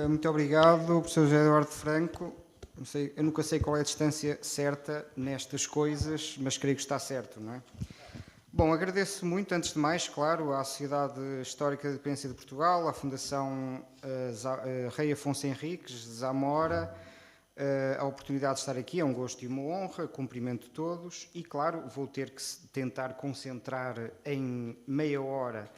Muito obrigado, professor José Eduardo Franco. Eu nunca sei qual é a distância certa nestas coisas, mas creio que está certo, não é? Bom, agradeço muito, antes de mais, claro, à Sociedade Histórica da Dependência de Portugal, à Fundação Rei Afonso Henriques, Zamora, a oportunidade de estar aqui, é um gosto e uma honra, cumprimento todos e, claro, vou ter que tentar concentrar em meia hora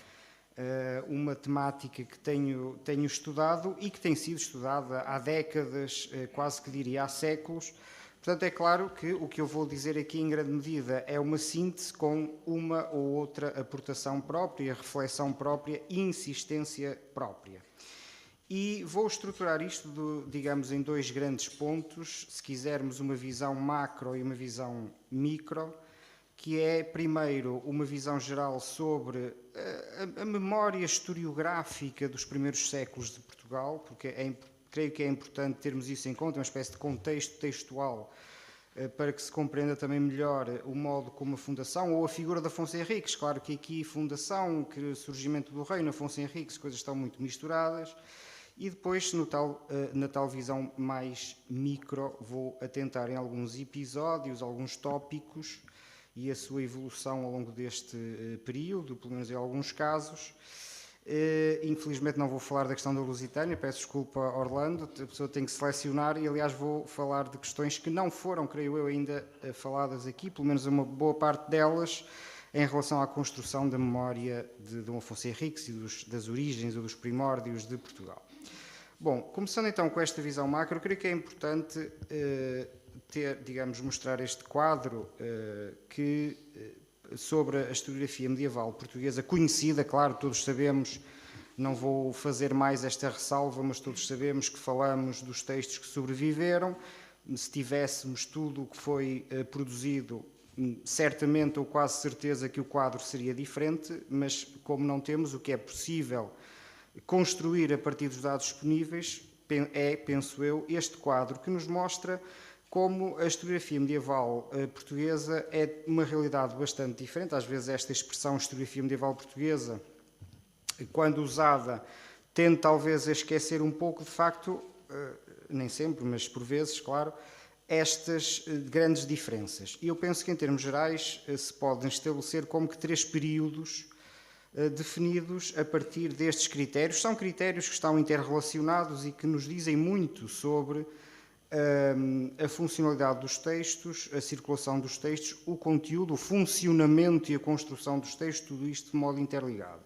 uma temática que tenho estudado e que tem sido estudada há décadas, quase que diria há séculos. Portanto, é claro que o que eu vou dizer aqui, em grande medida, é uma síntese com uma ou outra aportação própria, reflexão própria e insistência própria. E vou estruturar isto, digamos, em dois grandes pontos, se quisermos uma visão macro e uma visão micro, que é, primeiro, uma visão geral sobre a memória historiográfica dos primeiros séculos de Portugal, porque creio que é importante termos isso em conta, uma espécie de contexto textual, para que se compreenda também melhor o modo como a Fundação, ou a figura de Afonso Henriques. Claro que aqui Fundação, que surgimento do reino, Afonso Henriques, coisas estão muito misturadas. E depois, na tal visão mais micro, vou atentar em alguns episódios, alguns tópicos, e a sua evolução ao longo deste período, pelo menos em alguns casos. Infelizmente não vou falar da questão da Lusitânia, peço desculpa, Orlando, a pessoa tem que selecionar e, aliás, vou falar de questões que não foram, creio eu, ainda faladas aqui, pelo menos uma boa parte delas, em relação à construção da memória de Dom Afonso Henriques e das origens ou dos primórdios de Portugal. Bom, começando então com esta visão macro, eu creio que é importante mostrar este quadro sobre a historiografia medieval portuguesa, conhecida, claro, todos sabemos, não vou fazer mais esta ressalva, mas todos sabemos que falamos dos textos que sobreviveram. Se tivéssemos tudo o que foi produzido, certamente ou quase certeza que o quadro seria diferente, mas como não temos, o que é possível construir a partir dos dados disponíveis é, penso eu, este quadro que nos mostra como a historiografia medieval portuguesa é uma realidade bastante diferente. Às vezes esta expressão historiografia medieval portuguesa, quando usada, tende talvez a esquecer um pouco, de facto, nem sempre, mas por vezes, claro, estas grandes diferenças. E eu penso que, em termos gerais, se podem estabelecer como que três períodos definidos a partir destes critérios. São critérios que estão interrelacionados e que nos dizem muito sobre a funcionalidade dos textos, a circulação dos textos, o conteúdo, o funcionamento e a construção dos textos, tudo isto de modo interligado.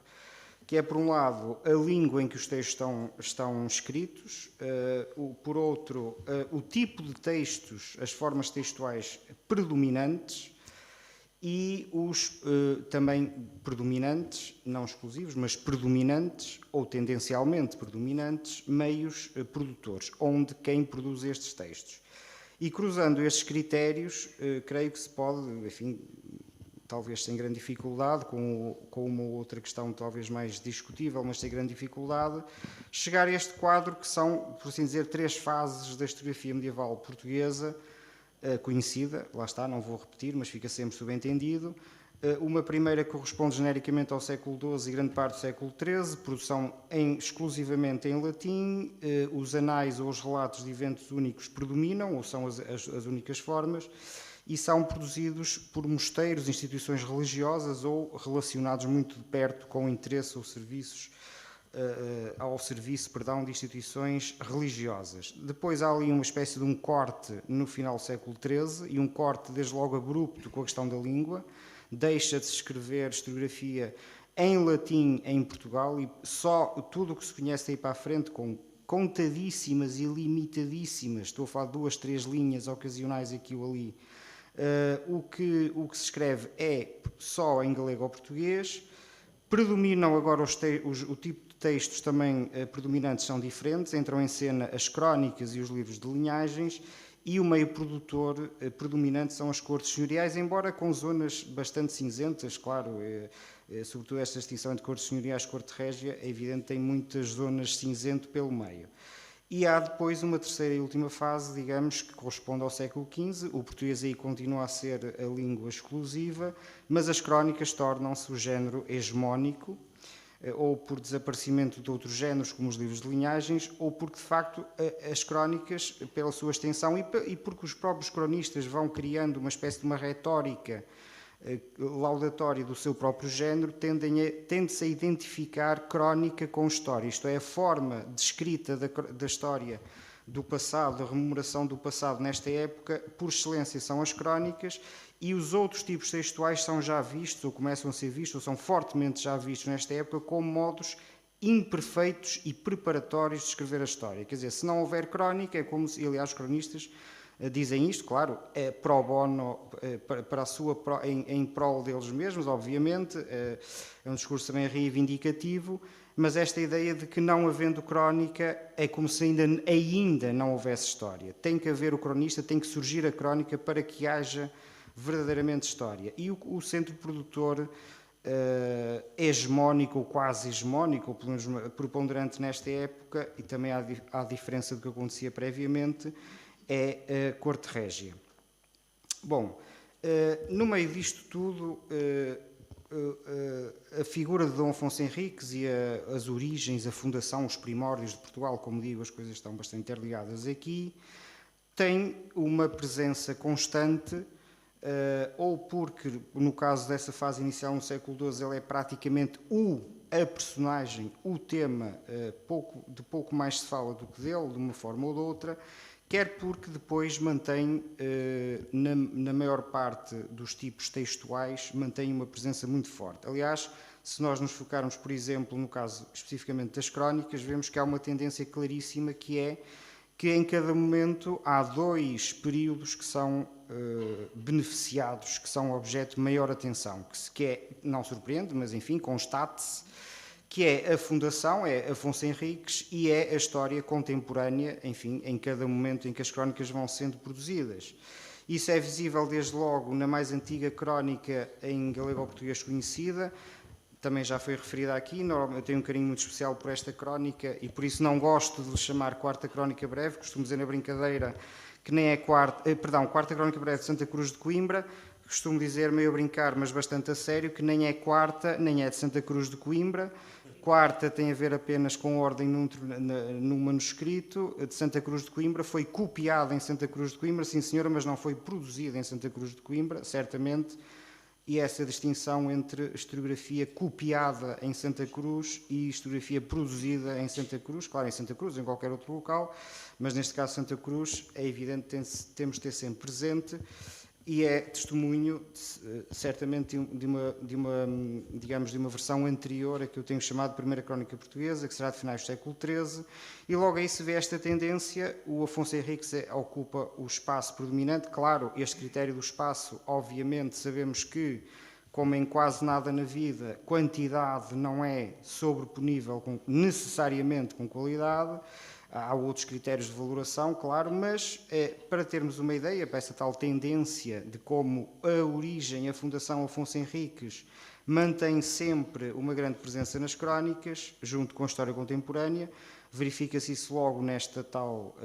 Que é, por um lado, a língua em que os textos estão escritos, por outro, o tipo de textos, as formas textuais predominantes e os também predominantes, não exclusivos, mas predominantes ou tendencialmente predominantes meios produtores, onde quem produz estes textos. E cruzando estes critérios, creio que se pode, enfim, talvez sem grande dificuldade, com uma ou outra questão talvez mais discutível, mas sem grande dificuldade, chegar a este quadro que são, por assim dizer, três fases da historiografia medieval portuguesa, conhecida, lá está, não vou repetir, mas fica sempre subentendido. Uma primeira corresponde genericamente ao século XII e grande parte do século XIII, produção exclusivamente em latim, os anais ou os relatos de eventos únicos predominam, ou são as únicas formas, e são produzidos por mosteiros, instituições religiosas ou relacionados muito de perto com o interesse ou serviços ao serviço de instituições religiosas. Depois há ali uma espécie de um corte no final do século XIII e um corte desde logo abrupto com a questão da língua. Deixa de se escrever historiografia em latim em Portugal e só tudo o que se conhece daí para a frente, com contadíssimas e limitadíssimas, estou a falar de 2, 3 linhas ocasionais aqui ou ali, o que se escreve é só em galego ou português. Predominam agora o tipo de textos também predominantes são diferentes, entram em cena as crónicas e os livros de linhagens, e o meio produtor predominante são as cortes senhoriais, embora com zonas bastante cinzentas, claro, sobretudo esta distinção entre cortes senhoriais e corte régia, é evidente que tem muitas zonas cinzento pelo meio. E há depois uma terceira e última fase, digamos, que corresponde ao século XV. O português aí continua a ser a língua exclusiva, mas as crónicas tornam-se o género hegemónico, ou por desaparecimento de outros géneros, como os livros de linhagens, ou porque, de facto, as crónicas, pela sua extensão, e porque os próprios cronistas vão criando uma espécie de uma retórica laudatória do seu próprio género, tende-se a identificar crónica com história, isto é, a forma de escrita da história do passado, a rememoração do passado nesta época, por excelência são as crónicas, e os outros tipos textuais são já vistos, ou começam a ser vistos, ou são fortemente já vistos nesta época, como modos imperfeitos e preparatórios de escrever a história. Quer dizer, se não houver crónica, é como se, aliás, os cronistas dizem isto, claro, é pro bono, para a sua, em prol deles mesmos, obviamente, é um discurso também reivindicativo, mas esta ideia de que não havendo crónica é como se ainda não houvesse história. Tem que haver o cronista, tem que surgir a crónica para que haja verdadeiramente história. E o centro produtor hegemónico ou quase hegemónico, ou pelo menos preponderante nesta época, e também há diferença do que acontecia previamente, é a Corte Régia. Bom, no meio disto tudo, a figura de Dom Afonso Henriques e as origens, a fundação, os primórdios de Portugal, como digo, as coisas estão bastante interligadas aqui, tem uma presença constante, ou porque, no caso dessa fase inicial no século XII, ele é praticamente a personagem, o tema, de pouco mais se fala do que dele, de uma forma ou de outra, quer porque depois mantém, na maior parte dos tipos textuais, mantém uma presença muito forte. Aliás, se nós nos focarmos, por exemplo, no caso especificamente das crónicas, vemos que há uma tendência claríssima que é que em cada momento há dois períodos que são beneficiados, que são objeto de maior atenção, que é, não surpreende, mas enfim, constate-se, que é a fundação, é Afonso Henriques, e é a história contemporânea, enfim, em cada momento em que as crónicas vão sendo produzidas. Isso é visível desde logo na mais antiga crónica em galego-português conhecida, também já foi referida aqui. Eu tenho um carinho muito especial por esta crónica e por isso não gosto de lhe chamar Quarta Crónica Breve, costumo dizer na brincadeira que nem é Quarta Crónica Breve de Santa Cruz de Coimbra, costumo dizer meio a brincar, mas bastante a sério, que nem é quarta, nem é de Santa Cruz de Coimbra. Quarta tem a ver apenas com ordem num manuscrito de Santa Cruz de Coimbra, foi copiada em Santa Cruz de Coimbra, sim senhora, mas não foi produzida em Santa Cruz de Coimbra, certamente, e essa distinção entre historiografia copiada em Santa Cruz e historiografia produzida em Santa Cruz, claro, em Santa Cruz, em qualquer outro local, mas neste caso Santa Cruz, é evidente que temos de ter sempre presente, e é testemunho, certamente, de uma versão anterior a que eu tenho chamado Primeira Crónica Portuguesa, que será de finais do século XIII, e logo aí se vê esta tendência. O Afonso Henriques ocupa o espaço predominante. Claro, este critério do espaço, obviamente, sabemos que, como em quase nada na vida, quantidade não é sobreponível necessariamente com qualidade. Há outros critérios de valoração, claro, mas para termos uma ideia, para essa tal tendência de como a origem, a Fundação Afonso Henriques, mantém sempre uma grande presença nas crónicas, junto com a história contemporânea, verifica-se isso logo nesta tal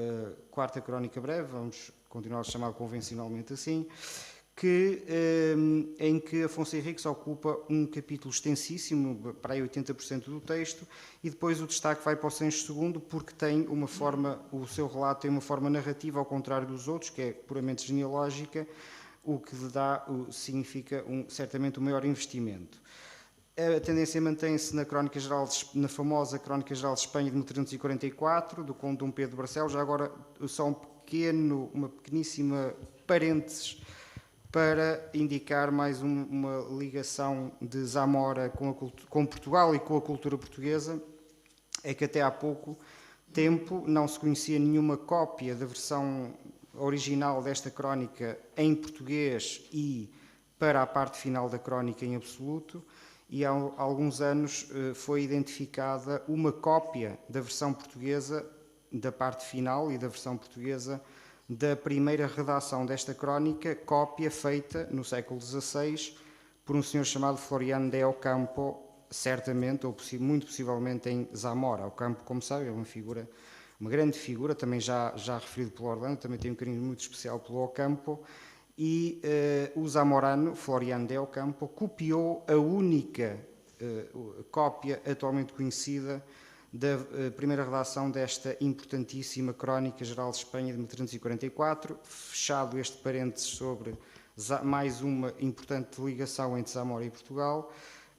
Quarta Crónica Breve, vamos continuar a chamar convencionalmente assim, em que Afonso Henriques ocupa um capítulo extensíssimo, para aí 80% do texto, e depois o destaque vai para o Sancho II, porque tem uma forma, o seu relato tem uma forma narrativa, ao contrário dos outros, que é puramente genealógica, o que lhe dá, significa certamente um maior investimento. A tendência mantém-se na famosa Crónica Geral de Espanha de 1344, do Conde Dom Pedro Barcelos. Já agora, só uma pequeníssima parênteses, para indicar mais uma ligação de Zamora com Portugal e com a cultura portuguesa, é que até há pouco tempo não se conhecia nenhuma cópia da versão original desta crónica em português e para a parte final da crónica em absoluto, e há alguns anos foi identificada uma cópia da versão portuguesa da parte final e da versão portuguesa da primeira redação desta crónica, cópia feita no século XVI por um senhor chamado Floriano de Ocampo, certamente, ou muito possivelmente em Zamora. Ocampo, como sabe, é uma grande figura, também já referido pelo Orlando, também tem um carinho muito especial pelo Ocampo, e o zamorano, Floriano de Ocampo, copiou a única cópia atualmente conhecida da primeira redação desta importantíssima Crónica Geral de Espanha de 1344, fechado este parênteses sobre mais uma importante ligação entre Zamora e Portugal.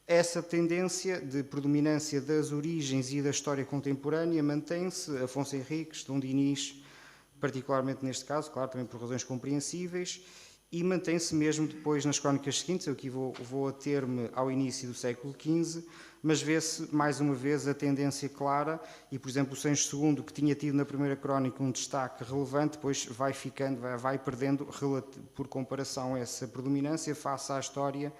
Essa tendência de predominância das origens e da história contemporânea mantém-se. Afonso Henriques, Dom Dinis, particularmente neste caso, claro, também por razões compreensíveis, e mantém-se mesmo depois nas crónicas seguintes. Eu aqui vou ater-me ao início do século XV, mas vê-se mais uma vez a tendência clara e, por exemplo, o Sancho II, que tinha tido na primeira crónica um destaque relevante, depois vai perdendo, por comparação, essa predominância face à história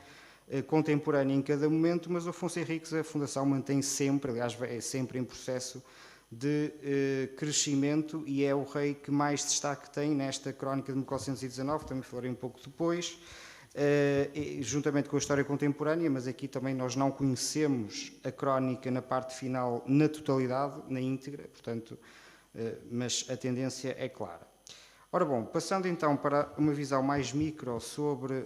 contemporânea em cada momento, mas o Afonso Henriques, a Fundação mantém sempre, aliás, é sempre em processo de crescimento e é o rei que mais destaque tem nesta crónica de 1419, também falarei um pouco depois, juntamente com a história contemporânea, mas aqui também nós não conhecemos a crónica na parte final na totalidade, na íntegra, portanto, mas a tendência é clara. Ora bom, passando então para uma visão mais micro sobre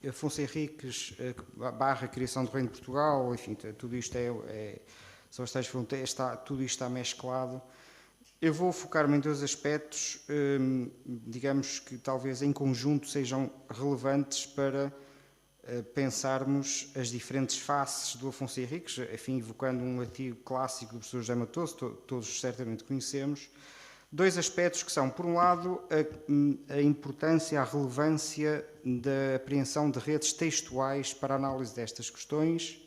Afonso Henriques barra criação do Reino de Portugal, enfim, tudo isto são as tais fronteiras, tudo isto está mesclado. Eu vou focar-me em dois aspectos, digamos que talvez em conjunto sejam relevantes para pensarmos as diferentes faces do Afonso Henriques, enfim, evocando um artigo clássico do professor José Matoso, todos certamente conhecemos. Dois aspectos que são, por um lado, a importância, a relevância da apreensão de redes textuais para a análise destas questões,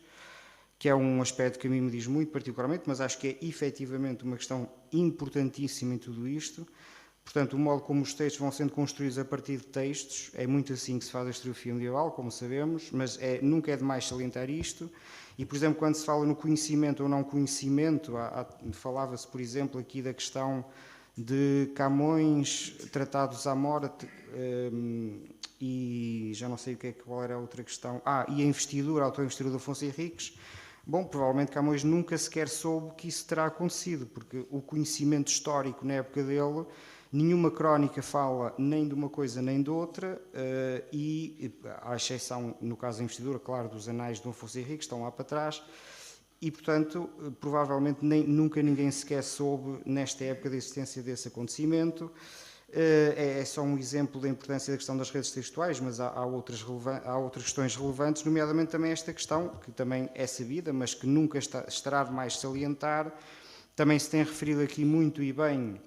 que é um aspecto que a mim me diz muito particularmente, mas acho que é efetivamente uma questão importantíssima em tudo isto. Portanto, o modo como os textos vão sendo construídos a partir de textos, é muito assim que se faz a historiografia medieval, como sabemos, mas nunca é demais salientar isto. E, por exemplo, quando se fala no conhecimento ou não conhecimento, falava-se, por exemplo, aqui da questão de Camões, tratados Zamora, e já não sei qual era a outra questão. E a investidura, a auto-investidura do Afonso Henriques. Bom, provavelmente Camões nunca sequer soube que isso terá acontecido, porque o conhecimento histórico na época dele, nenhuma crónica fala nem de uma coisa nem de outra, e à exceção, no caso da investidura, claro, dos anais do Afonso Henriques, estão lá para trás, e, portanto, provavelmente nunca ninguém sequer soube, nesta época, da existência desse acontecimento. É só um exemplo da importância da questão das redes textuais, mas há outras questões relevantes, nomeadamente também esta questão, que também é sabida, mas que nunca estará de mais salientar. Também se tem referido aqui muito e bem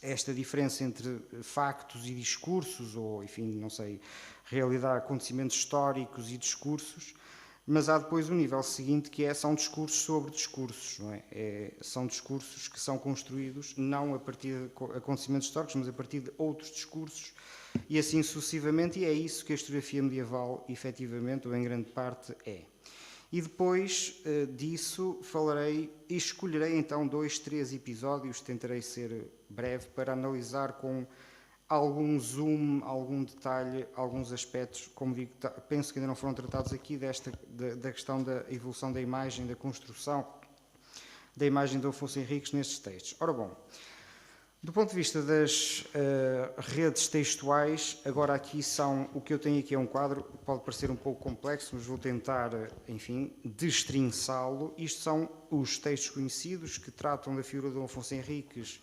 esta diferença entre factos e discursos, ou, enfim, não sei, realidade, acontecimentos históricos e discursos. Mas há depois o nível seguinte, que são discursos sobre discursos, não é? São discursos que são construídos não a partir de acontecimentos históricos, mas a partir de outros discursos, e assim sucessivamente, e é isso que a historiografia medieval, efetivamente, ou em grande parte, é. E depois disso falarei e escolherei então 2, 3 episódios, tentarei ser breve, para analisar com algum zoom, algum detalhe, alguns aspectos, como digo, penso que ainda não foram tratados aqui, da questão da evolução da imagem, da construção da imagem de Afonso Henriques nestes textos. Ora bom, do ponto de vista das redes textuais, agora aqui o que eu tenho aqui é um quadro, pode parecer um pouco complexo, mas vou tentar, enfim, destrinçá-lo. Isto são os textos conhecidos que tratam da figura de Afonso Henriques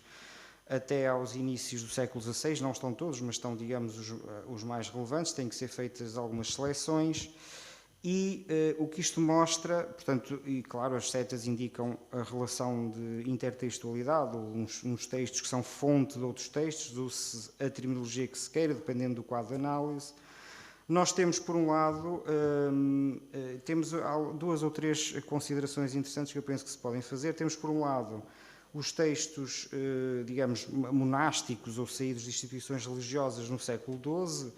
até aos inícios do século XVI, não estão todos, mas estão, digamos, os mais relevantes, têm que ser feitas algumas seleções, e o que isto mostra, portanto, e claro, as setas indicam a relação de intertextualidade, ou uns textos que são fonte de outros textos, ou a terminologia que se queira, dependendo do quadro de análise. Nós temos, por um lado, temos 2 ou 3 considerações interessantes que eu penso que se podem fazer. Temos, por um lado, os textos, digamos, monásticos ou saídos de instituições religiosas no século XII,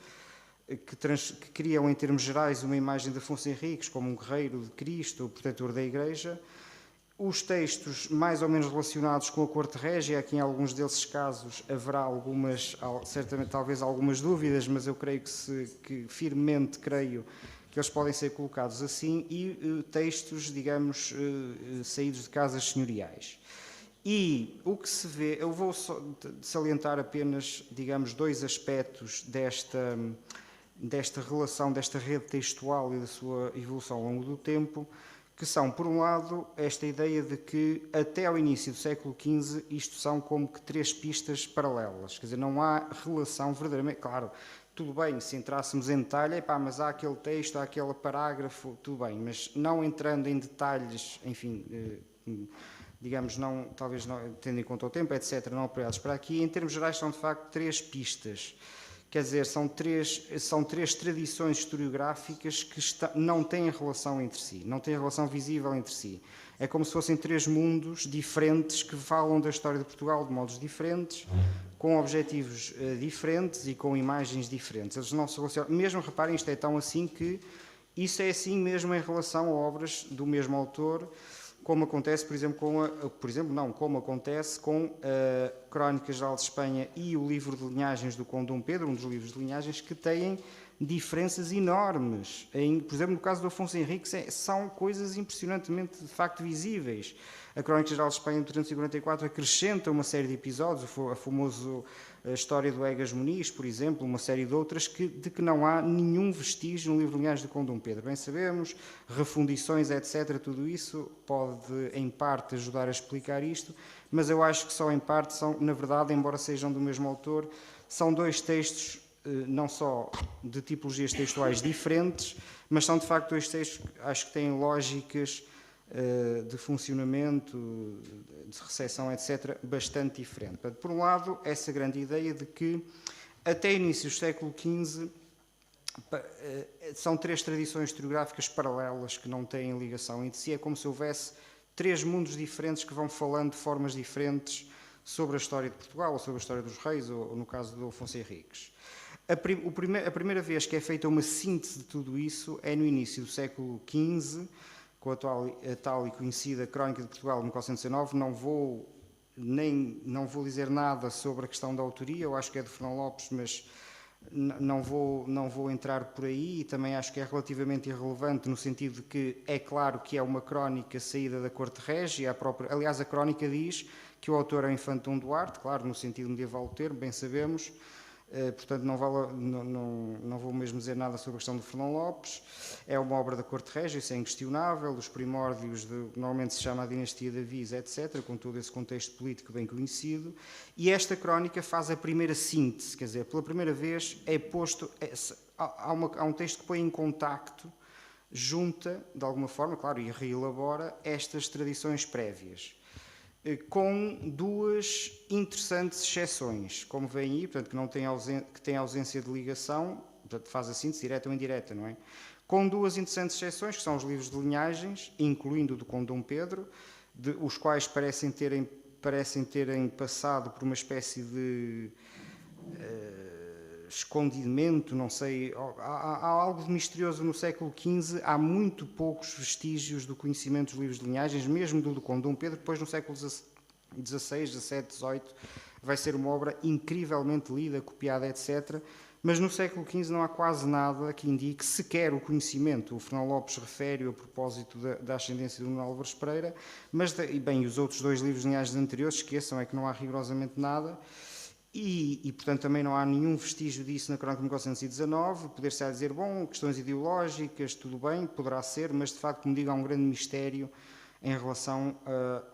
que criam, em termos gerais, uma imagem de Afonso Henriques como um guerreiro de Cristo, o protetor da Igreja. Os textos mais ou menos relacionados com a corte régia, aqui em alguns desses casos haverá certamente talvez algumas dúvidas, mas eu creio que firmemente creio que eles podem ser colocados assim, e textos, digamos, saídos de casas senhoriais. E o que se vê, eu vou salientar apenas, digamos, 2 aspectos desta relação, desta rede textual e da sua evolução ao longo do tempo, que são, por um lado, esta ideia de que até ao início do século XV isto são como que três pistas paralelas, quer dizer, não há relação verdadeiramente, claro, tudo bem, se entrássemos em detalhe, epá, mas há aquele texto, há aquele parágrafo, tudo bem, mas não entrando em detalhes, enfim, digamos, não, talvez não, tendo em conta o tempo, etc., não apoiados para aqui, em termos gerais são de facto três pistas. Quer dizer, são três tradições historiográficas que não têm relação entre si, não têm relação visível entre si. É como se fossem três mundos diferentes que falam da história de Portugal de modos diferentes, com objetivos diferentes e com imagens diferentes. Eles não se relacionam. Mesmo, reparem, isto é tão assim que isso é assim mesmo em relação a obras do mesmo autor, como acontece, por exemplo, como acontece com a Crónica Geral de Espanha e o livro de linhagens do Conde Dom Pedro, um dos livros de linhagens, que têm diferenças enormes. Por exemplo, no caso do Afonso Henriques, são coisas impressionantemente, de facto, visíveis. A Crónica Geral de Espanha, em 344, acrescenta uma série de episódios, a famosa história do Egas Muniz, por exemplo, uma série de outras, de que não há nenhum vestígio no livro de linhagens do Conde Dom Pedro. Bem sabemos, refundições, etc., tudo isso pode, em parte, ajudar a explicar isto, mas eu acho que só em parte são, na verdade, embora sejam do mesmo autor, são dois textos não só de tipologias textuais diferentes, mas são de facto dois textos que acho que têm lógicas de funcionamento, de recepção, etc., bastante diferentes. Por um lado, essa grande ideia de que até início do século XV são três tradições historiográficas paralelas que não têm ligação entre si, é como se houvesse três mundos diferentes que vão falando de formas diferentes sobre a história de Portugal, ou sobre a história dos reis, ou no caso do Afonso Henriques. A primeira vez que é feita uma síntese de tudo isso é no início do século XV, com a tal e conhecida Crónica de Portugal de 1419. Não vou dizer nada sobre a questão da autoria, eu acho que é de Fernão Lopes, mas não vou entrar por aí, e também acho que é relativamente irrelevante no sentido de que é claro que é uma crónica saída da Corte Régia, aliás a crónica diz que o autor é o Infante Dom Duarte, claro, no sentido medieval do termo, bem sabemos. Portanto, não vou mesmo dizer nada sobre a questão do Fernão Lopes. É uma obra da Corte Régia, isso é inquestionável, os primórdios normalmente se chama a dinastia de Avis, etc., com todo esse contexto político bem conhecido, e esta crónica faz a primeira síntese, quer dizer, pela primeira vez há um texto que põe em contacto, junta, de alguma forma, claro, e reelabora estas tradições prévias, com duas interessantes exceções, como vem aí, portanto, que tem ausência de ligação, portanto, faz a síntese direta ou indireta, não é? Com duas interessantes exceções, que são os livros de linhagens, incluindo o do Conde Dom Pedro, os quais parecem terem passado por uma espécie de escondimento, não sei, há algo de misterioso no século XV, há muito poucos vestígios do conhecimento dos livros de linhagens, mesmo do Conde Dom Pedro. Depois no século XVI, XVII, XVIII, vai ser uma obra incrivelmente lida, copiada, etc., mas no século XV não há quase nada que indique sequer o conhecimento. O Fernão Lopes refere-o a propósito da ascendência de Nuno Álvares Pereira, mas, bem, os outros dois livros de linhagens anteriores, esqueçam, é que não há rigorosamente nada. E, portanto, também não há nenhum vestígio disso na Crónica de 1419. Poder-se a dizer, bom, questões ideológicas, tudo bem, poderá ser, mas, de facto, como digo, há um grande mistério em relação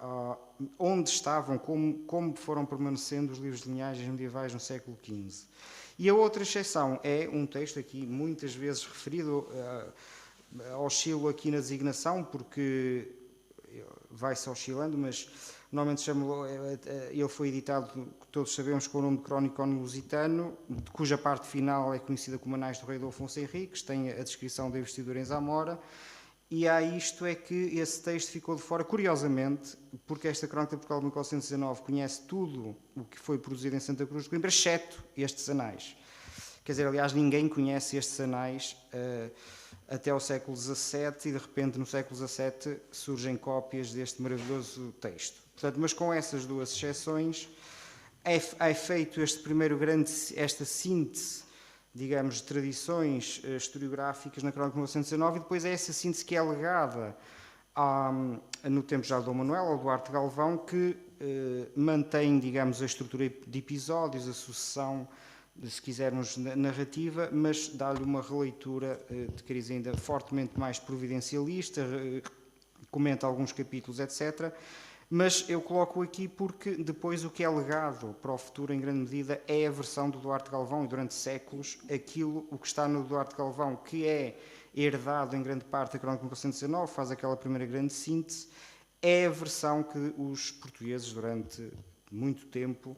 a onde estavam, como foram permanecendo os livros de linhagens medievais no século XV. E a outra exceção é um texto aqui muitas vezes referido, oscilo aqui na designação, porque vai-se oscilando, mas normalmente ele foi editado, todos sabemos, com o nome de Chronicon Lusitano, cuja parte final é conhecida como Anais do Rei Dom Afonso Henriques, tem a descrição da investidura em Zamora, e há isto é que esse texto ficou de fora, curiosamente, porque esta Crónica de Portugal de 1419 conhece tudo o que foi produzido em Santa Cruz de Coimbra, exceto estes anais. Quer dizer, aliás, ninguém conhece estes anais até ao século XVII, e de repente no século XVII surgem cópias deste maravilhoso texto. Portanto, mas com essas duas exceções é feito esta síntese, digamos, de tradições historiográficas na Crónica de 1919, e depois é essa síntese que é legada no tempo já do Dom Manuel, ao Duarte Galvão, que mantém, digamos, a estrutura de episódios, a sucessão se quisermos, narrativa, mas dá-lhe uma releitura de cariz ainda fortemente mais providencialista, comenta alguns capítulos, etc. Mas eu coloco aqui porque depois o que é legado para o futuro, em grande medida, é a versão do Duarte Galvão, e durante séculos, o que está no Duarte Galvão, que é herdado em grande parte da Crónica de 1419, faz aquela primeira grande síntese, é a versão que os portugueses, durante muito tempo,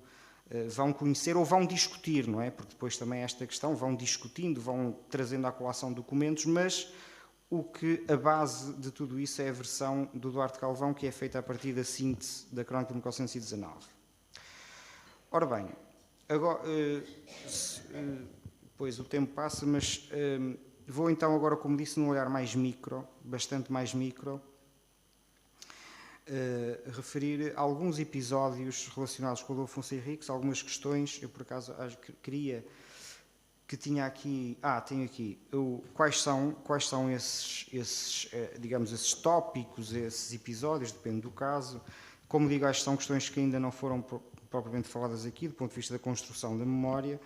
vão conhecer ou vão discutir, não é? Porque depois também esta questão vão discutindo, vão trazendo à colação documentos, mas a base de tudo isso é a versão do Duarte Galvão, que é feita a partir da síntese da Crónica de 1419. Ora bem, agora, pois o tempo passa, mas vou então agora, como disse, num olhar mais micro, bastante mais micro, referir alguns episódios relacionados com o Dom Afonso Henriques, algumas questões. Eu, por acaso, queria que tinha aqui... tenho aqui. Quais são esses, digamos, esses tópicos, esses episódios, depende do caso. Como digo, acho que são questões que ainda não foram propriamente faladas aqui, do ponto de vista da construção da memória,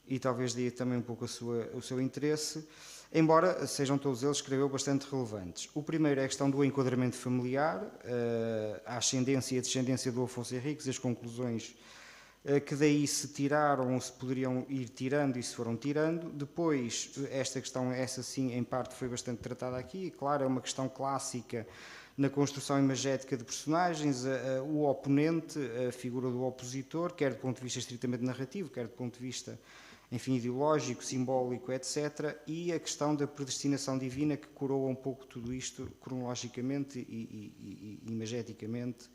e talvez dê também um pouco o seu interesse, embora sejam todos eles, creio eu, bastante relevantes. O primeiro é a questão do enquadramento familiar, a ascendência e a descendência do Afonso Henriques, as conclusões que daí se tiraram ou se poderiam ir tirando e se foram tirando. Depois, esta questão, essa sim, em parte foi bastante tratada aqui, claro, é uma questão clássica na construção imagética de personagens, o oponente, a figura do opositor, quer do ponto de vista estritamente narrativo, quer do ponto de vista, enfim, ideológico, simbólico, etc. E a questão da predestinação divina, que coroa um pouco tudo isto cronologicamente e imageticamente.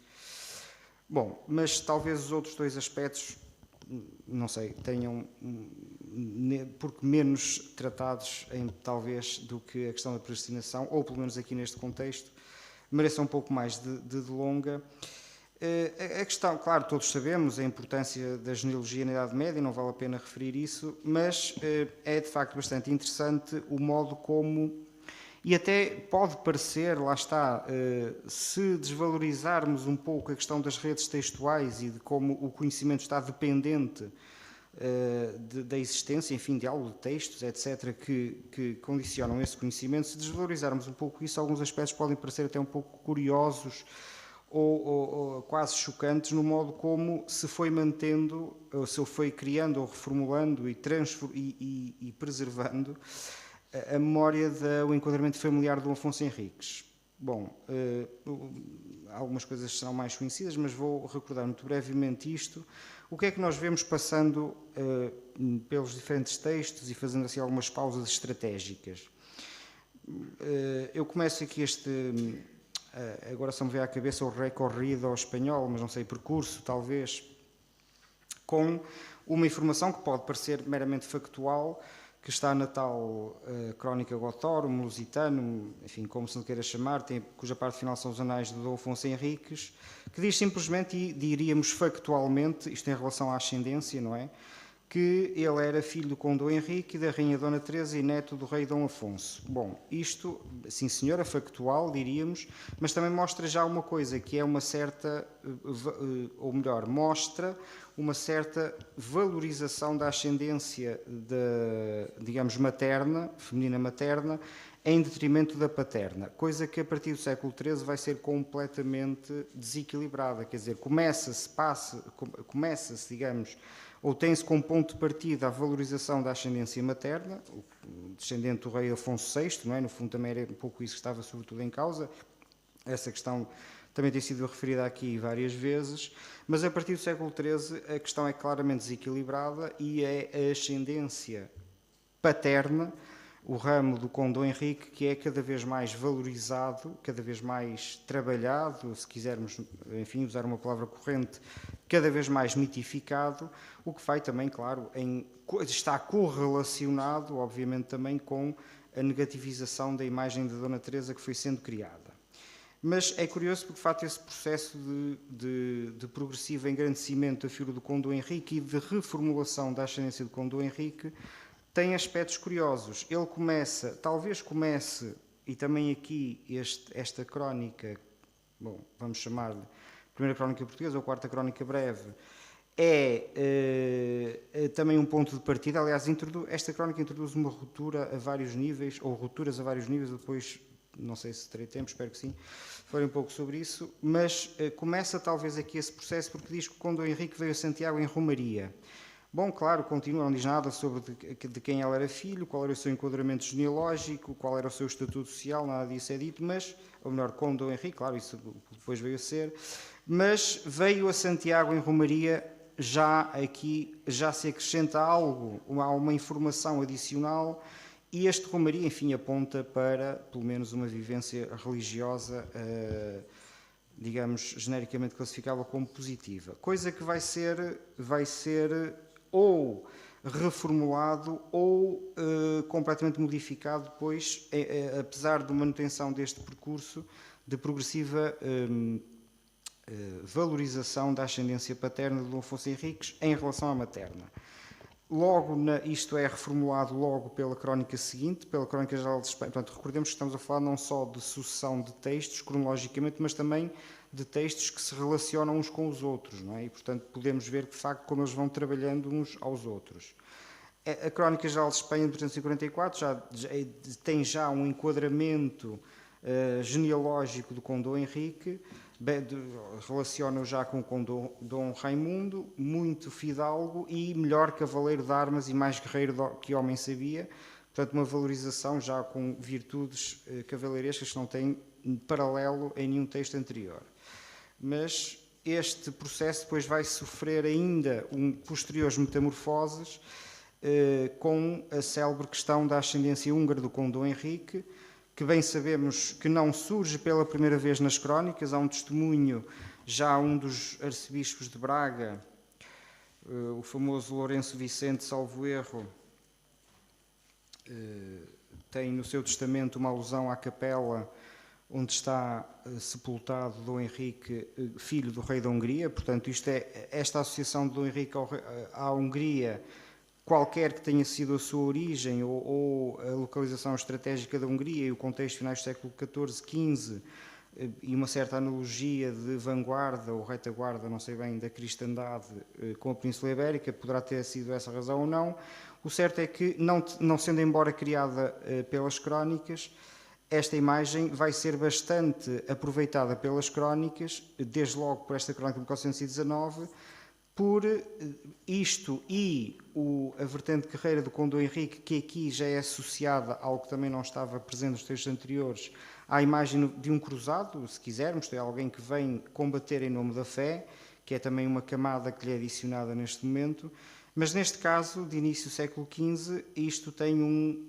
Bom, mas talvez os outros dois aspectos, não sei, tenham, porque menos tratados, talvez, do que a questão da predestinação, ou pelo menos aqui neste contexto, mereçam um pouco mais de delonga. A questão, claro, todos sabemos a importância da genealogia na Idade Média, não vale a pena referir isso, mas é de facto bastante interessante o modo como, e até pode parecer, lá está, se desvalorizarmos um pouco a questão das redes textuais e de como o conhecimento está dependente da existência, enfim, de algo de textos, etc., que condicionam esse conhecimento, se desvalorizarmos um pouco isso, alguns aspectos podem parecer até um pouco curiosos ou quase chocantes no modo como se foi mantendo, ou se foi criando ou reformulando e preservando a memória do enquadramento familiar do Afonso Henriques. Bom, algumas coisas serão mais conhecidas, mas vou recordar muito brevemente isto. O que é que nós vemos passando pelos diferentes textos e fazendo assim algumas pausas estratégicas? Eu começo aqui agora só me veio à cabeça o recorrido ao espanhol, mas não sei, percurso talvez, com uma informação que pode parecer meramente factual, que está na tal Crónica Gotórum, Lusitano, enfim, como se lhe queira chamar, cuja parte final são os anais do Dom Afonso Henriques, que diz simplesmente, e diríamos factualmente, isto em relação à ascendência, não é? Que ele era filho do Conde Dom Henrique e da Rainha Dona Teresa e neto do Rei Dom Afonso. Bom, isto, sim senhora, factual, diríamos, mas também mostra já uma coisa, que é uma certa, ou melhor, mostra uma certa valorização da ascendência, digamos, materna, feminina materna, em detrimento da paterna, coisa que a partir do século XIII vai ser completamente desequilibrada, quer dizer, começa-se, digamos, ou tem-se como ponto de partida a valorização da ascendência materna, o descendente do rei Afonso VI, não é? No fundo também era um pouco isso que estava sobretudo em causa, essa questão também tem sido referida aqui várias vezes, mas a partir do século XIII a questão é claramente desequilibrada e é a ascendência paterna, o ramo do Conde Dom Henrique, que é cada vez mais valorizado, cada vez mais trabalhado, se quisermos, enfim, usar uma palavra corrente, cada vez mais mitificado, o que vai também, claro, está correlacionado, obviamente, também com a negativização da imagem de Dona Teresa que foi sendo criada. Mas é curioso porque, de facto, esse processo de progressivo engrandecimento da figura do Conde Dom Henrique e de reformulação da ascendência do Conde Dom Henrique tem aspectos curiosos. Ele talvez comece, e também aqui esta crónica, bom, vamos chamar-lhe Primeira Crónica Portuguesa ou Quarta Crónica Breve, também um ponto de partida. Aliás, esta crónica introduz uma ruptura a vários níveis, ou rupturas a vários níveis, depois, não sei se terei tempo, espero que sim, falei um pouco sobre isso, mas começa talvez aqui esse processo, porque diz que quando o Henrique veio a Santiago em Romaria. Bom, claro, continua, não diz nada sobre de quem ela era filho, qual era o seu enquadramento genealógico, qual era o seu estatuto social, nada disso é dito, mas, ou melhor, com Dom Henrique, claro, isso depois veio a ser, mas veio a Santiago em Romaria. Já se acrescenta algo, há uma informação adicional, e este Romaria, enfim, aponta para, pelo menos, uma vivência religiosa, digamos, genericamente classificável como positiva. Coisa que vai ser ou reformulado ou completamente modificado depois, apesar de manutenção deste percurso de progressiva valorização da ascendência paterna de Dom Afonso Henriques em relação à materna. Logo, isto é reformulado logo pela crónica seguinte, pela Crónica Geral de Espanha. Portanto, recordemos que estamos a falar não só de sucessão de textos, cronologicamente, mas também de textos que se relacionam uns com os outros, não é? E, portanto, podemos ver, de facto, como eles vão trabalhando uns aos outros. A Crónica Geral de Espanha, de 344, tem já um enquadramento genealógico do Conde Dom Henrique, relaciona-o já com Dom Raimundo, muito fidalgo e melhor cavaleiro de armas e mais guerreiro que homem sabia. Portanto, uma valorização já com virtudes cavaleirescas que não tem paralelo em nenhum texto anterior. Mas este processo depois vai sofrer ainda posteriores metamorfoses com a célebre questão da ascendência húngara do Conde Dom Henrique, que bem sabemos que não surge pela primeira vez nas crónicas. Há um testemunho, já um dos arcebispos de Braga, o famoso Lourenço Vicente, salvo erro, tem no seu testamento uma alusão à capela onde está sepultado Dom Henrique, filho do rei da Hungria. Portanto, esta associação de Dom Henrique à Hungria, qualquer que tenha sido a sua origem ou a localização estratégica da Hungria e o contexto finais do século XIV, XV, e uma certa analogia de vanguarda ou retaguarda, não sei bem, da cristandade com a Península Ibérica, poderá ter sido essa a razão ou não. O certo é que, não sendo embora criada pelas crónicas, esta imagem vai ser bastante aproveitada pelas crónicas, desde logo por esta crónica de 1419, por isto e a vertente guerreira do Conde Dom Henrique, que aqui já é associada a algo que também não estava presente nos textos anteriores, à imagem de um cruzado, se quisermos, é alguém que vem combater em nome da fé, que é também uma camada que lhe é adicionada neste momento. Mas neste caso, de início do século XV, isto tem um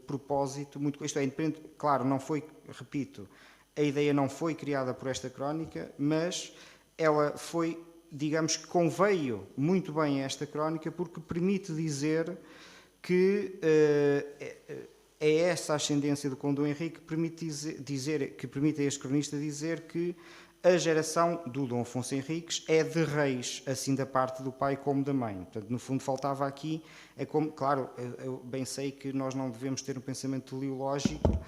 propósito muito... Isto é independente, claro, não foi, repito, a ideia não foi criada por esta crónica, mas ela foi, digamos que conveio muito bem a esta crónica, porque permite dizer que é essa ascendência do Conde Dom Henrique que permite a este cronista dizer que a geração do Dom Afonso Henriques é de reis, assim da parte do pai como da mãe. Portanto, no fundo, faltava aqui, claro, eu bem sei que nós não devemos ter um pensamento teleológico,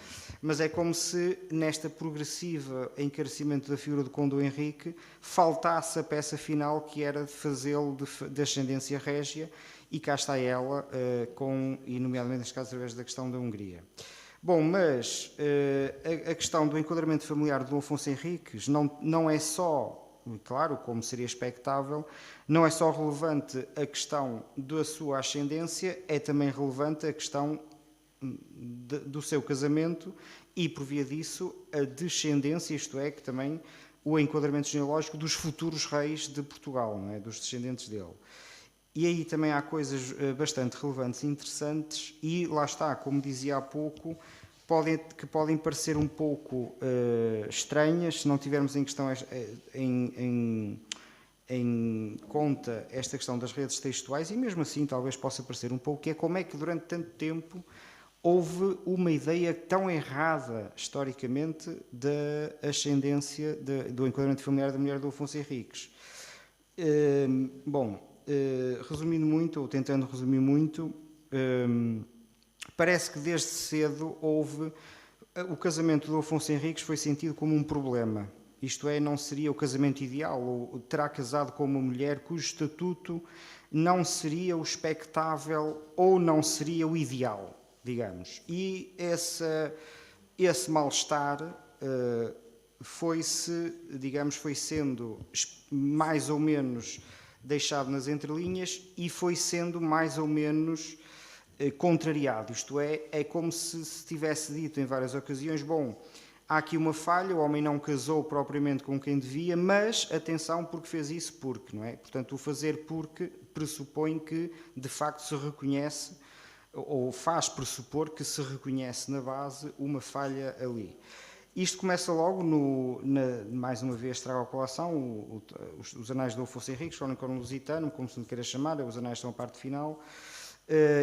mas é como se, nesta progressiva encarecimento da figura do Conde Dom Henrique, faltasse a peça final, que era de fazê-lo de ascendência régia, e cá está ela, e nomeadamente, neste caso, através da questão da Hungria. Bom, mas a questão do enquadramento familiar de Dom Afonso Henriques não é só, claro, como seria expectável, não é só relevante a questão da sua ascendência, é também relevante a questão do seu casamento e, por via disso, a descendência, isto é, que também o enquadramento genealógico dos futuros reis de Portugal, não é? Dos descendentes dele. E aí também há coisas bastante relevantes e interessantes e, lá está, como dizia há pouco, que podem parecer um pouco estranhas se não tivermos em questão em conta esta questão das redes textuais, e mesmo assim talvez possa parecer um pouco, que é como é que durante tanto tempo houve uma ideia tão errada historicamente da ascendência do enquadramento familiar da mulher do Afonso Henriques. Resumindo muito, ou tentando resumir muito, parece que desde cedo o casamento do Afonso Henriques foi sentido como um problema. isto é, não seria o casamento ideal, ou terá casado com uma mulher cujo estatuto não seria o expectável ou não seria o ideal, digamos. E esse mal-estar foi-se, digamos, foi sendo mais ou menos deixado nas entrelinhas e foi sendo mais ou menos contrariado. Isto é como se tivesse dito em várias ocasiões, bom, há aqui uma falha, o homem não casou propriamente com quem devia, mas atenção, porque fez isso porque, não é? Portanto, o fazer porque pressupõe que de facto se reconhece, ou faz pressupor que se reconhece na base uma falha ali. Isto começa logo, mais uma vez trago à colação, os Anais de Afonso Henriques, Crónica Lusitano, como se me queira chamar, os Anais são a parte final.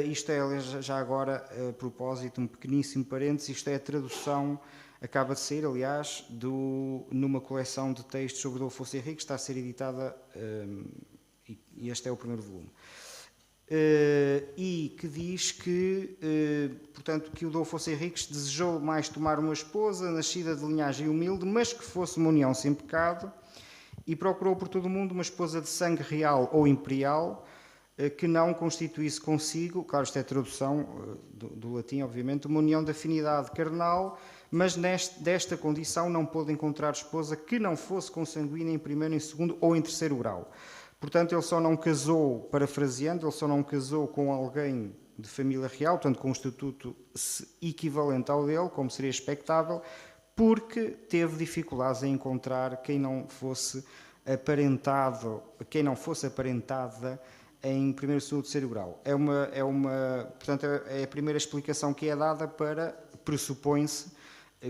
Isto é, já agora, a propósito, um pequeníssimo parênteses, isto é a tradução, acaba de sair, aliás, numa coleção de textos sobre Dom Afonso Henriques, está a ser editada, e este é o primeiro volume. E que diz que, portanto, que o Dom Afonso Henriques desejou mais tomar uma esposa, nascida de linhagem humilde, mas que fosse uma união sem pecado, e procurou por todo o mundo uma esposa de sangue real ou imperial, que não constituísse consigo, claro, isto é a tradução do latim, obviamente, uma união de afinidade carnal, mas desta condição não pôde encontrar esposa que não fosse consanguínea em primeiro, em segundo ou em terceiro grau. Portanto, ele só não casou, parafraseando, ele só não casou com alguém de família real, portanto, com um estatuto equivalente ao dele, como seria expectável, porque teve dificuldades em encontrar quem não fosse aparentada em primeiro, segundo, terceiro grau. Portanto, é a primeira explicação que é dada para, pressupõe-se,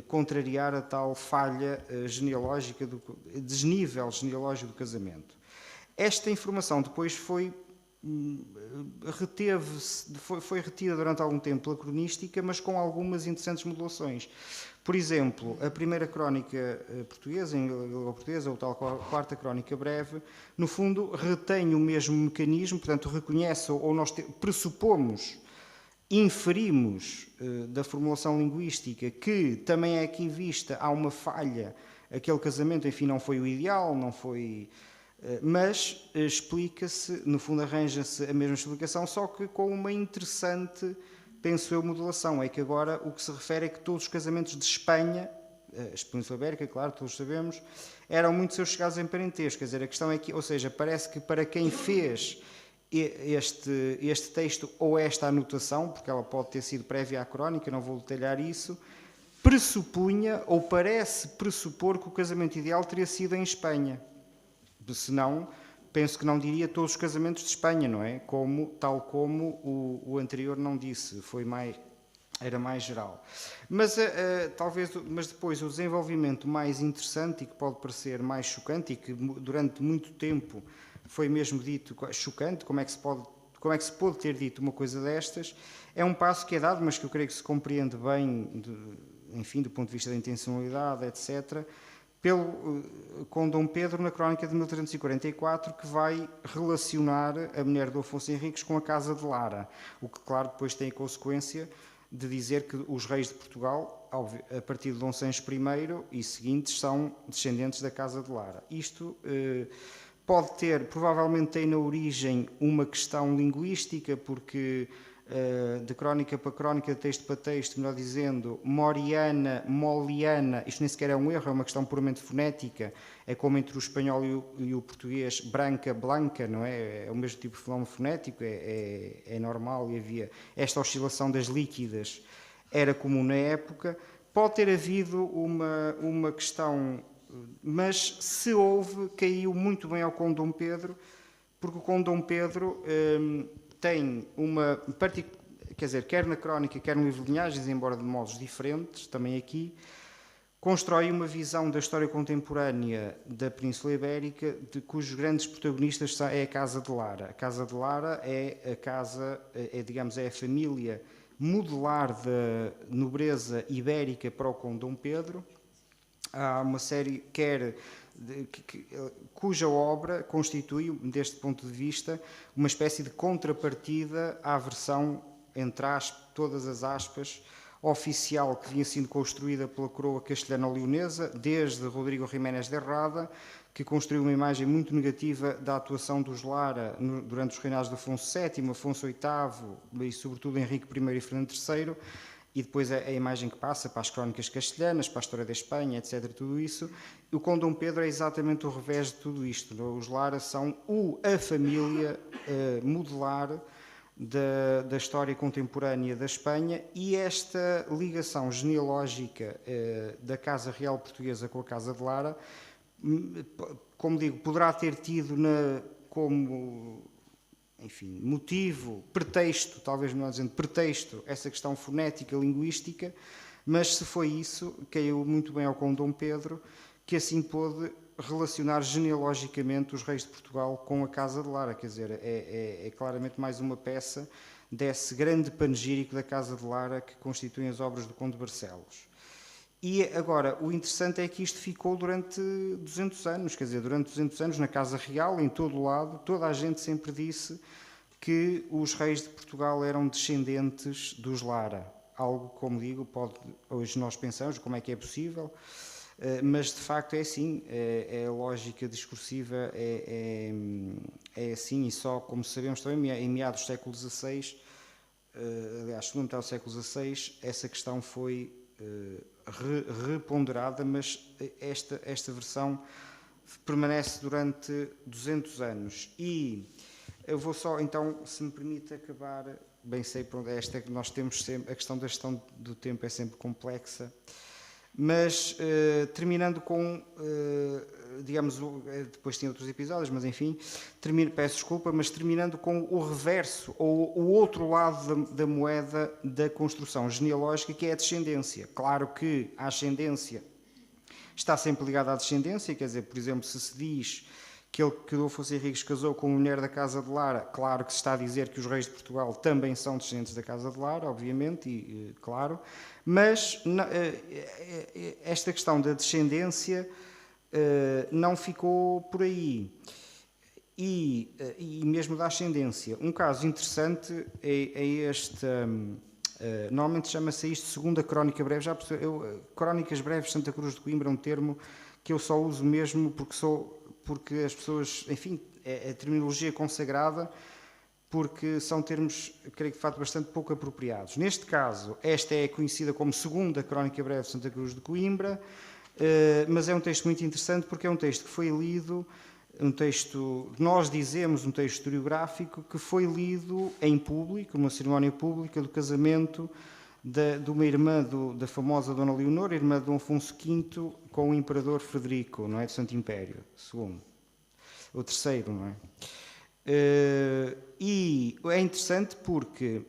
contrariar a tal falha genealógica, desnível genealógico do casamento. Esta informação depois foi retida durante algum tempo pela cronística, mas com algumas interessantes modulações. Por exemplo, a primeira crónica portuguesa, em língua portuguesa, ou tal quarta crónica breve, no fundo retém o mesmo mecanismo, portanto reconhece, ou nós pressupomos, inferimos da formulação linguística que também é aqui vista, há uma falha, aquele casamento, enfim, não foi o ideal, não foi... Mas explica-se, no fundo arranja-se a mesma explicação, só que com uma interessante, penso eu, modulação. É que agora o que se refere é que todos os casamentos de Espanha, a Península Ibérica, claro, todos sabemos, eram muito seus chegados em parentesco. Quer dizer, a questão é que, ou seja, parece que para quem fez este texto ou esta anotação, porque ela pode ter sido prévia à crónica, não vou detalhar isso, pressupunha ou parece pressupor que o casamento ideal teria sido em Espanha. Senão, penso que não diria todos os casamentos de Espanha, não é? Tal como o anterior não disse, era mais geral. Mas depois o desenvolvimento mais interessante e que pode parecer mais chocante e que durante muito tempo foi mesmo dito chocante, como é que se pode ter dito uma coisa destas, é um passo que é dado, mas que eu creio que se compreende bem, enfim, do ponto de vista da intencionalidade, etc., com Dom Pedro na crónica de 1344, que vai relacionar a mulher do Afonso Henriques com a Casa de Lara, o que, claro, depois tem a consequência de dizer que os reis de Portugal, a partir de Dom Sancho I e seguintes, são descendentes da Casa de Lara. Isto provavelmente tem na origem uma questão linguística, porque de crónica para crónica, de texto para texto, melhor dizendo, moriana, moliana, isto nem sequer é um erro, é uma questão puramente fonética, é como entre o espanhol e o português, branca, blanca, não é? É o mesmo tipo de fenómeno fonético, é normal, e havia esta oscilação das líquidas, era comum na época. Pode ter havido uma questão, mas se houve, caiu muito bem ao Conde Dom Pedro, porque o Conde Dom Pedro tem uma... Quer dizer, quer na crónica, quer no livro de linhagens, embora de modos diferentes, também aqui, constrói uma visão da história contemporânea da Península Ibérica, de cujos grandes protagonistas é a Casa de Lara. A Casa de Lara é a família modelar da nobreza ibérica para o Conde Dom Pedro. Há uma série, cuja obra constitui, deste ponto de vista, uma espécie de contrapartida à versão, entre todas as aspas, oficial que vinha sendo construída pela coroa castelhano-leonesa, desde Rodrigo Jiménez de Herrada, que construiu uma imagem muito negativa da atuação dos Lara durante os reinados de Afonso VII, Afonso VIII e, sobretudo, Henrique I e Fernando III, e depois a imagem que passa para as crónicas castelhanas, para a história da Espanha, etc., tudo isso. O com Dom Pedro é exatamente o revés de tudo isto. Os Lara são a família modelar da história contemporânea da Espanha, e esta ligação genealógica da Casa Real Portuguesa com a Casa de Lara, como digo, poderá ter tido como, enfim, motivo, pretexto, talvez melhor dizendo, pretexto, essa questão fonética, linguística, mas se foi isso, caiu muito bem ao Conde Dom Pedro, que assim pôde relacionar genealogicamente os reis de Portugal com a Casa de Lara. Quer dizer, é claramente mais uma peça desse grande panegírico da Casa de Lara que constituem as obras do Conde de Barcelos. E agora, o interessante é que isto ficou durante 200 anos, quer dizer, durante 200 anos na Casa Real, em todo o lado, toda a gente sempre disse que os reis de Portugal eram descendentes dos Lara. Algo, como digo, hoje nós pensamos como é que é possível, mas de facto é assim, a lógica discursiva é assim, e só, como sabemos também, em meados do século XVI, aliás, segunda metade do século XVI, essa questão foi reponderada, mas esta versão permanece durante 200 anos. E eu vou só, então, se me permite acabar, bem sei para onde é esta, que nós temos sempre, a questão da gestão do tempo é sempre complexa, mas terminando com, digamos, depois tinha outros episódios, mas enfim, peço desculpa, mas terminando com o reverso, ou o outro lado da moeda da construção genealógica, que é a descendência. Claro que a ascendência está sempre ligada à descendência, quer dizer, por exemplo, se diz que Dom Afonso Henriques casou com uma mulher da Casa de Lara, claro que se está a dizer que os reis de Portugal também são descendentes da Casa de Lara, obviamente, e claro, mas esta questão da descendência não ficou por aí. E mesmo da ascendência. Um caso interessante é este, normalmente chama-se isto Segunda Crónica Breve, Crónicas Breves de Santa Cruz de Coimbra é um termo que eu só uso mesmo porque as pessoas, enfim, é terminologia consagrada, porque são termos, creio que de facto, bastante pouco apropriados. Neste caso, esta é conhecida como Segunda Crónica Breve de Santa Cruz de Coimbra, mas é um texto muito interessante porque é um texto que foi lido, um texto, nós dizemos, um texto historiográfico que foi lido em público, numa cerimónia pública do casamento de uma irmã da famosa Dona Leonor, irmã de Dom Afonso V, com o imperador Frederico, não é, do Santo Império II, o terceiro, não é? E é interessante porque,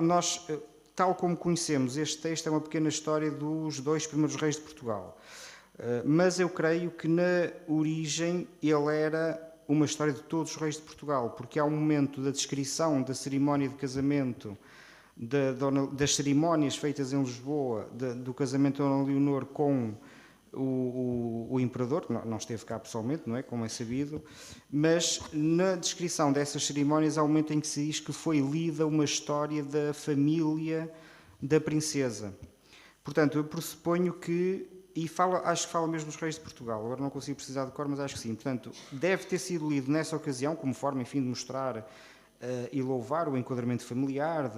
nós, tal como conhecemos este texto, é uma pequena história dos dois primeiros reis de Portugal. Mas eu creio que na origem ele era uma história de todos os reis de Portugal, porque há um momento da descrição da cerimónia de casamento, das cerimónias feitas em Lisboa, do casamento de Dona Leonor com o imperador, que não esteve cá pessoalmente, não é? Como é sabido, mas na descrição dessas cerimónias há um momento em que se diz que foi lida uma história da família da princesa. Portanto, eu pressuponho que, acho que fala mesmo dos reis de Portugal, agora não consigo precisar de cor, mas acho que sim. Portanto, deve ter sido lido nessa ocasião, como forma, enfim, de mostrar e louvar o enquadramento familiar,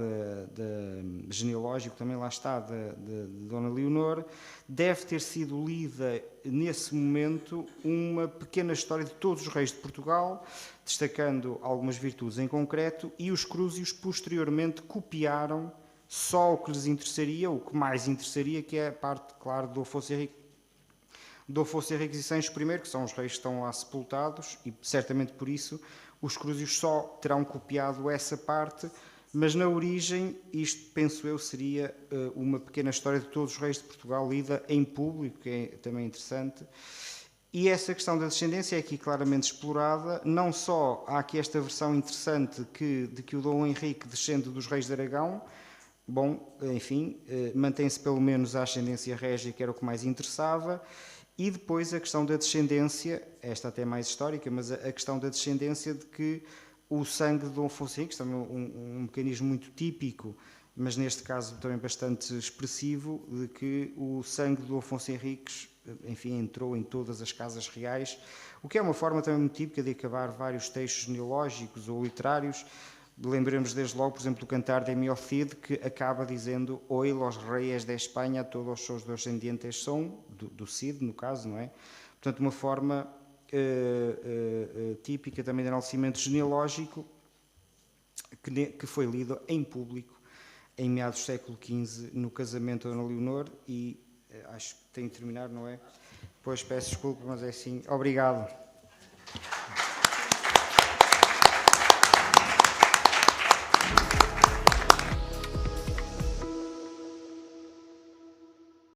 genealógico, também lá está, de Dona Leonor. Deve ter sido lida, nesse momento, uma pequena história de todos os reis de Portugal, destacando algumas virtudes em concreto, e os crúsios, posteriormente, copiaram só o que lhes interessaria, o que mais interessaria, que é a parte, claro, do Afonso Henriques e Sancho I, que são os reis que estão lá sepultados, e certamente por isso os crúsios só terão copiado essa parte, mas na origem isto, penso eu, seria uma pequena história de todos os reis de Portugal lida em público, que é também interessante. E essa questão da descendência é aqui claramente explorada. Não só há aqui esta versão interessante de que o Dom Henrique descende dos reis de Aragão, bom, enfim, mantém-se pelo menos a ascendência régia, que era o que mais interessava. E depois a questão da descendência, esta até é mais histórica, mas a questão da descendência de que o sangue de Dom Afonso Henriques, também um mecanismo muito típico mas neste caso também bastante expressivo, de que o sangue do Afonso Henriques, enfim, entrou em todas as casas reais, o que é uma forma também muito típica de acabar vários textos genealógicos ou literários. Lembremos desde logo, por exemplo, do cantar de Emil Cid, que acaba dizendo «Oi, los reyes de Espanha, todos os descendientes são», do Cid, no caso, não é? Portanto, uma forma típica também de enaltecimento genealógico que foi lido em público em meados do século XV, no casamento da Dona Leonor, e acho que tenho de terminar, não é? Pois peço desculpa, mas é assim. Obrigado.